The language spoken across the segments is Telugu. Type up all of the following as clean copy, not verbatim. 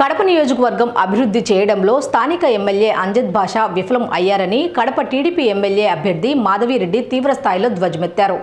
కడప నియోజకవర్గం అభివృద్ధి చేయడంలో స్థానిక ఎమ్మెల్యే అంజద్ బాషా విఫలం అయ్యారని కడప టీడీపీ ఎమ్మెల్యే అభ్యర్థి మాధవిరెడ్డి తీవ్రస్థాయిలో ధ్వజమెత్తారు.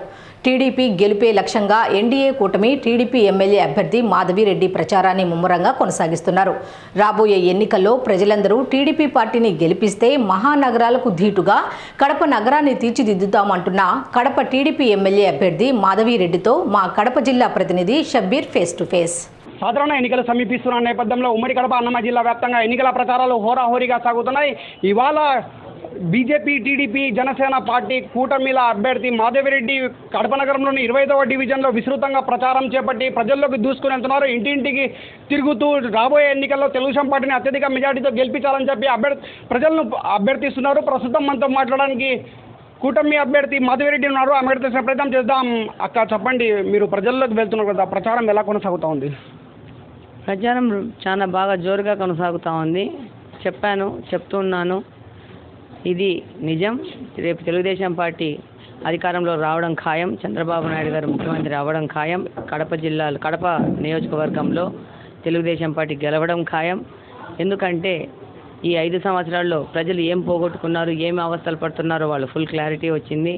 టీడీపీ గెలుపే లక్ష్యంగా ఎన్డీఏ కూటమి టీడీపీ ఎమ్మెల్యే అభ్యర్థి మాధవిరెడ్డి ప్రచారాన్ని ముమ్మరంగా కొనసాగిస్తున్నారు. రాబోయే ఎన్నికల్లో ప్రజలందరూ టీడీపీ పార్టీని గెలిపిస్తే మహానగరాలకు ధీటుగా కడప నగరాన్ని తీర్చిదిద్దుతామంటున్న కడప టీడీపీ ఎమ్మెల్యే అభ్యర్థి మాధవిరెడ్డితో మా కడప జిల్లా ప్రతినిధి షబ్బీర్ ఫేస్ టు ఫేస్. సాధారణ ఎన్నికలు సమీపిస్తున్న నేపథ్యంలో ఉమ్మడి కడప అన్నమయ్య జిల్లా వ్యాప్తంగా ఎన్నికల ప్రచారాలు హోరాహోరీగా సాగుతున్నాయి. ఇవాళ బీజేపీ, టీడీపీ, జనసేన పార్టీ కూటమిల అభ్యర్థి మాధవిరెడ్డి కడప నగరంలోని 25వ డివిజన్లో విస్తృతంగా ప్రచారం చేపట్టి ప్రజల్లోకి దూసుకుని వెళ్తున్నారు. ఇంటింటికి తిరుగుతూ రాబోయే ఎన్నికల్లో తెలుగుదేశం పార్టీని అత్యధిక మెజార్టీతో గెలిపించాలని చెప్పి ప్రజలను అభ్యర్థిస్తున్నారు. ప్రస్తుతం మనతో మాట్లాడడానికి కూటమి అభ్యర్థి మాధవిరెడ్డి ఉన్నారు. ఆమెతో ప్రయత్నం చేద్దాం. అక్క, చెప్పండి, మీరు ప్రజల్లోకి వెళ్తున్నారు కదా, ప్రచారం ఎలా కొనసాగుతూ ఉంది? ప్రచారం చాలా బాగా జోరుగా కొనసాగుతూ ఉంది. చెప్తున్నాను, ఇది నిజం. రేపు తెలుగుదేశం పార్టీ అధికారంలో రావడం ఖాయం. చంద్రబాబు నాయుడు గారు ముఖ్యమంత్రి అవ్వడం ఖాయం. కడప నియోజకవర్గంలో తెలుగుదేశం పార్టీ గెలవడం ఖాయం. ఎందుకంటే ఈ 5 సంవత్సరాల్లో ప్రజలు ఏం పోగొట్టుకున్నారు, ఏమి అవస్థలు పడుతున్నారో వాళ్ళు ఫుల్ క్లారిటీ వచ్చింది.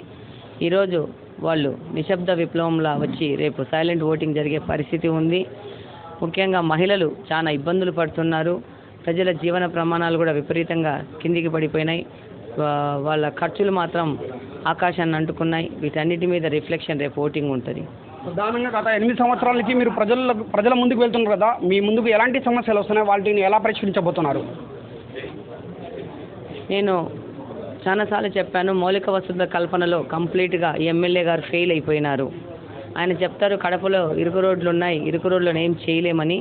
ఈరోజు వాళ్ళు నిశ్శబ్ద విప్లవంలా వచ్చి రేపు సైలెంట్ ఓటింగ్ జరిగే పరిస్థితి ఉంది. ముఖ్యంగా మహిళలు చాలా ఇబ్బందులు పడుతున్నారు. ప్రజల జీవన ప్రమాణాలు కూడా విపరీతంగా కిందికి పడిపోయినాయి. వాళ్ళ ఖర్చులు మాత్రం ఆకాశాన్ని అంటుకున్నాయి. వీటన్నిటి మీద రిఫ్లెక్షన్ రేపు ఓటింగ్ ఉంటుంది. ప్రధానంగా గత 8 సంవత్సరాల నుంచి మీరు ప్రజల ముందుకు వెళ్తున్నారు కదా, మీ ముందుకు ఎలాంటి సమస్యలు వస్తున్నాయి, వాటిని ఎలా పరిష్కరించబోతున్నారు? నేను చాలాసార్లు చెప్పాను, మౌలిక వసతుల కల్పనలో కంప్లీట్గా ఎమ్మెల్యే గారు ఫెయిల్ అయిపోయినారు. ఆయన చెప్తారు కడపలో ఇరుకు రోడ్లు ఉన్నాయి, ఇరుకు రోడ్లను ఏం చేయలేమని.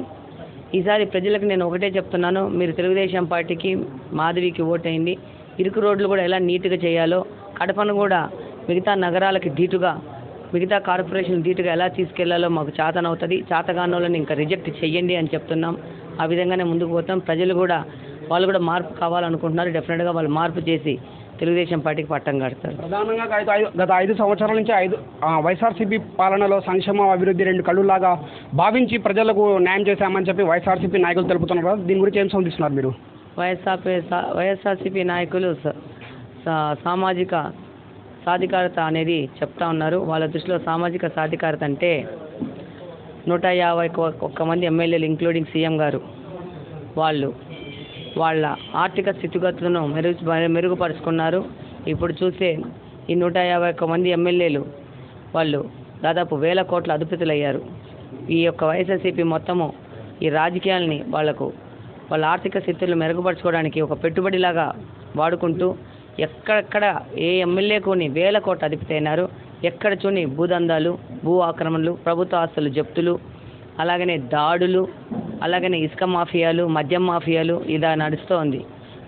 ఈసారి ప్రజలకు నేను ఒకటే చెప్తున్నాను, మీరు తెలుగుదేశం పార్టీకి, మాధవికి ఓటేయండి. ఇరుకు రోడ్లు కూడా ఎలా నీట్గా చేయాలో, కడపను కూడా మిగతా నగరాలకి ధీటుగా, మిగతా కార్పొరేషన్ ధీటుగా ఎలా తీసుకెళ్లాలో మాకు చేతనవుతుంది. చేతగానోళ్ళని ఇంకా రిజెక్ట్ చెయ్యండి అని చెప్తున్నాం. ఆ విధంగానే ముందుకు పోతాం. ప్రజలు కూడా వాళ్ళు కూడా మార్పు కావాలనుకుంటున్నారు. డెఫినెట్గా వాళ్ళు మార్పు చేసి తెలుగుదేశం పార్టీకి పట్టం కడతారు. ప్రధానంగా గత 5 సంవత్సరాల నుంచి వైఎస్ఆర్సీపీ పాలనలో సంక్షేమ అభివృద్ధి 2 కళ్ళులాగా భావించి ప్రజలకు న్యాయం చేశామని చెప్పి వైఎస్ఆర్సీపీ నాయకులు తెలుపుతున్నారు కదా, దీని గురించి ఏం స్పందిస్తున్నారు మీరు? వైఎస్ఆర్సీపీ నాయకులు సామాజిక సాధికారత అనేది చెప్తా ఉన్నారు. వాళ్ళ దృష్టిలో సామాజిక సాధికారత అంటే 151 మంది ఎమ్మెల్యేలు ఇంక్లూడింగ్ సీఎం గారు వాళ్ళ ఆర్థిక స్థితిగతులను మెరుగుపరుచుకున్నారు. ఇప్పుడు చూసే ఈ 151 మంది ఎమ్మెల్యేలు వాళ్ళు దాదాపు 1000 కోట్ల అధిపతులయ్యారు. ఈ యొక్క వైఎస్ఆర్సీపీ మొత్తము ఈ రాజకీయాలని వాళ్ళ ఆర్థిక స్థితులను మెరుగుపరచుకోవడానికి ఒక పెట్టుబడిలాగా వాడుకుంటూ ఎక్కడెక్కడ ఏ ఎమ్మెల్యేకుని 1000 కోట్ల అధిపతి అయినారు. ఎక్కడ చూని భూదందాలు, భూ ఆక్రమణలు, ప్రభుత్వ ఆస్తులు జప్తులు, అలాగనే దాడులు, అలాగనే ఇసుక మాఫియాలు, మద్యం మాఫియాలు ఇలా నడుస్తూ ఉంది.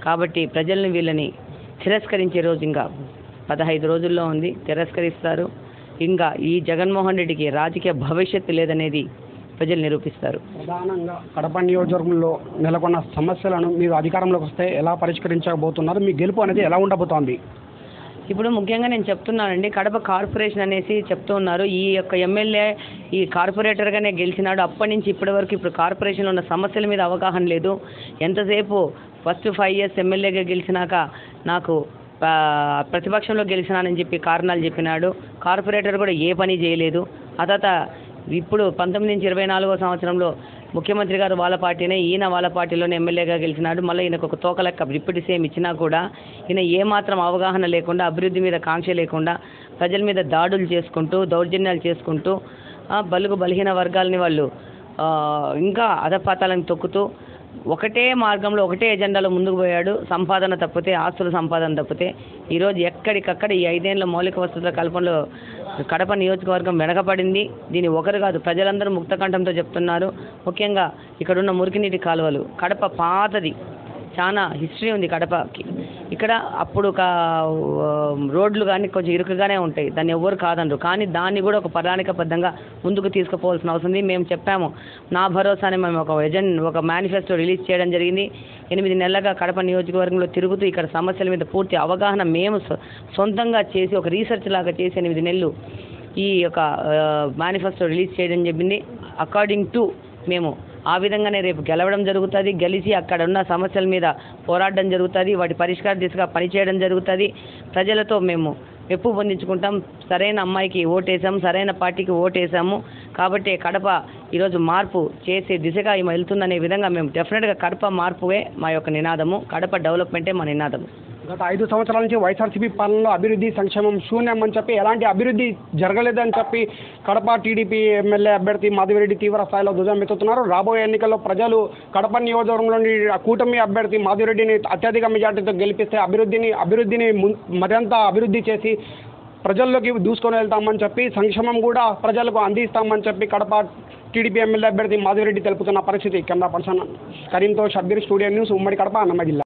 కాబట్టి ప్రజల్ని వీళ్ళని తిరస్కరించే రోజు ఇంకా 15 రోజుల్లో ఉంది. తిరస్కరిస్తారు. ఇంకా ఈ జగన్మోహన్ రెడ్డికి రాజకీయ భవిష్యత్తు లేదనేది ప్రజలు నిరూపిస్తారు. ప్రధానంగా కడప నియోజకవర్గంలో నెలకొన్న సమస్యలను మీరు అధికారంలోకి వస్తే ఎలా పరిష్కరించబోతున్నారు? మీ గెలుపు అనేది ఎలా ఉండబోతోంది? ఇప్పుడు ముఖ్యంగా నేను చెప్తున్నానండి, కడప కార్పొరేషన్ అనేసి చెప్తూ ఉన్నారు. ఈ యొక్క ఎమ్మెల్యే ఈ కార్పొరేటర్గానే గెలిచినాడు. అప్పటి నుంచి ఇప్పటి వరకు ఇప్పుడు కార్పొరేషన్లో ఉన్న సమస్యల మీద అవగాహన లేదు. ఎంతసేపు ఫస్ట్ 5 ఇయర్స్ ఎమ్మెల్యేగా గెలిచినాక నాకు ప్రతిపక్షంలో గెలిచినానని చెప్పి కారణాలు చెప్పినాడు. కార్పొరేటర్ కూడా ఏ పని చేయలేదు. ఆ తర్వాత ఇప్పుడు 1924వ సంవత్సరంలో ముఖ్యమంత్రి గారు వాళ్ళ పార్టీనే, ఈయన వాళ్ళ పార్టీలోనే ఎమ్మెల్యేగా గెలిచినాడు. మళ్ళీ ఈయనకు ఒక తోకలెక్క డిప్యూటీ సీఎం ఇచ్చినా కూడా ఈయన ఏమాత్రం అవగాహన లేకుండా, అభివృద్ధి మీద కాంక్ష లేకుండా, ప్రజల మీద దాడులు చేసుకుంటూ, దౌర్జన్యాలు చేసుకుంటూ, బలుగు బలహీన వర్గాలని వాళ్ళు ఇంకా అధపాతాలను తొక్కుతూ ఒకటే మార్గంలో, ఒకటే ఎజెండాలో ముందుకు పోయాడు. సంపాదన తప్పితే, ఆస్తుల సంపాదన తప్పితే ఈరోజు ఎక్కడికక్కడ ఈ 5 ఏళ్ల మౌలిక వసతుల కల్పనలో కడప నియోజకవర్గం వెనకబడింది. దీని ఒకరు కాదు, ప్రజలందరూ ముక్తకంఠంతో చెప్తున్నారు. ముఖ్యంగా ఇక్కడున్న మురికినీటి కాలువలు, కడప పాతది, చాలా హిస్టరీ ఉంది కడపకి. ఇక్కడ అప్పుడు ఒక రోడ్లు కానీ కొంచెం ఇరుకుగానే ఉంటాయి, దాన్ని ఎవ్వరు కాదనరు. కానీ దాన్ని కూడా ఒక ప్రణాళికాబద్ధంగా ముందుకు తీసుకుపోవాల్సిన అవసరం ఉంది. మేము చెప్పాము, నా భరోసా అని మేము ఒక మేనిఫెస్టో రిలీజ్ చేయడం జరిగింది. 8 నెలలుగా కడప నియోజకవర్గంలో తిరుగుతూ ఇక్కడ సమస్యల మీద పూర్తి అవగాహన మేము సొంతంగా చేసి ఒక రీసెర్చ్ లాగా చేసి 8 నెలలు ఈ యొక్క మేనిఫెస్టో రిలీజ్ చేయడం జరిగింది. అకార్డింగ్ టు మేము ఆ విధంగానే రేపు గెలవడం జరుగుతుంది. గెలిచి అక్కడ ఉన్న సమస్యల మీద పోరాడడం జరుగుతుంది. వాటి పరిష్కార దిశగా పనిచేయడం జరుగుతుంది. ప్రజలతో మేము మెప్పు పొందించుకుంటాం. సరైన అమ్మాయికి ఓటేసాము, సరైన పార్టీకి ఓటేసాము కాబట్టి కడప ఈరోజు మార్పు చేసే దిశగా వెళ్తుందనే విధంగా మేము డెఫినెట్గా కడప మార్పువే మా యొక్క నినాదము, కడప డెవలప్మెంటే మా నినాదము. గత 5 సంవత్సరాల నుంచి వైఎస్ఆర్సీపీ పాలనలో అభివృద్ధి సంక్షేమం శూన్యం అని చెప్పి ఎలాంటి అభివృద్ధి జరగలేదని చెప్పి కడప టీడీపీ ఎమ్మెల్యే అభ్యర్థి మాధవిరెడ్డి తీవ్ర స్థాయిలో ధ్వజమెత్తుతున్నారు. రాబోయే ఎన్నికల్లో ప్రజలు కడప నియోజకవర్గంలోని కూటమి అభ్యర్థి మాధవిరెడ్డిని అత్యధిక మెజార్టీతో గెలిపిస్తే అభివృద్ధిని మరింత అభివృద్ధి చేసి ప్రజల్లోకి దూసుకొని వెళ్తామని చెప్పి సంక్షేమం కూడా ప్రజలకు అందిస్తామని చెప్పి కడప టీడీపీ ఎమ్మెల్యే అభ్యర్థి మాధవిరెడ్డి తెలుపుతున్న పరిస్థితి. కెమెరా పర్సన్ కరీంతో షబ్బీర్, స్టూడియో న్యూస్, ఉమ్మడి కడప, అన్నమయ్య జిల్లా.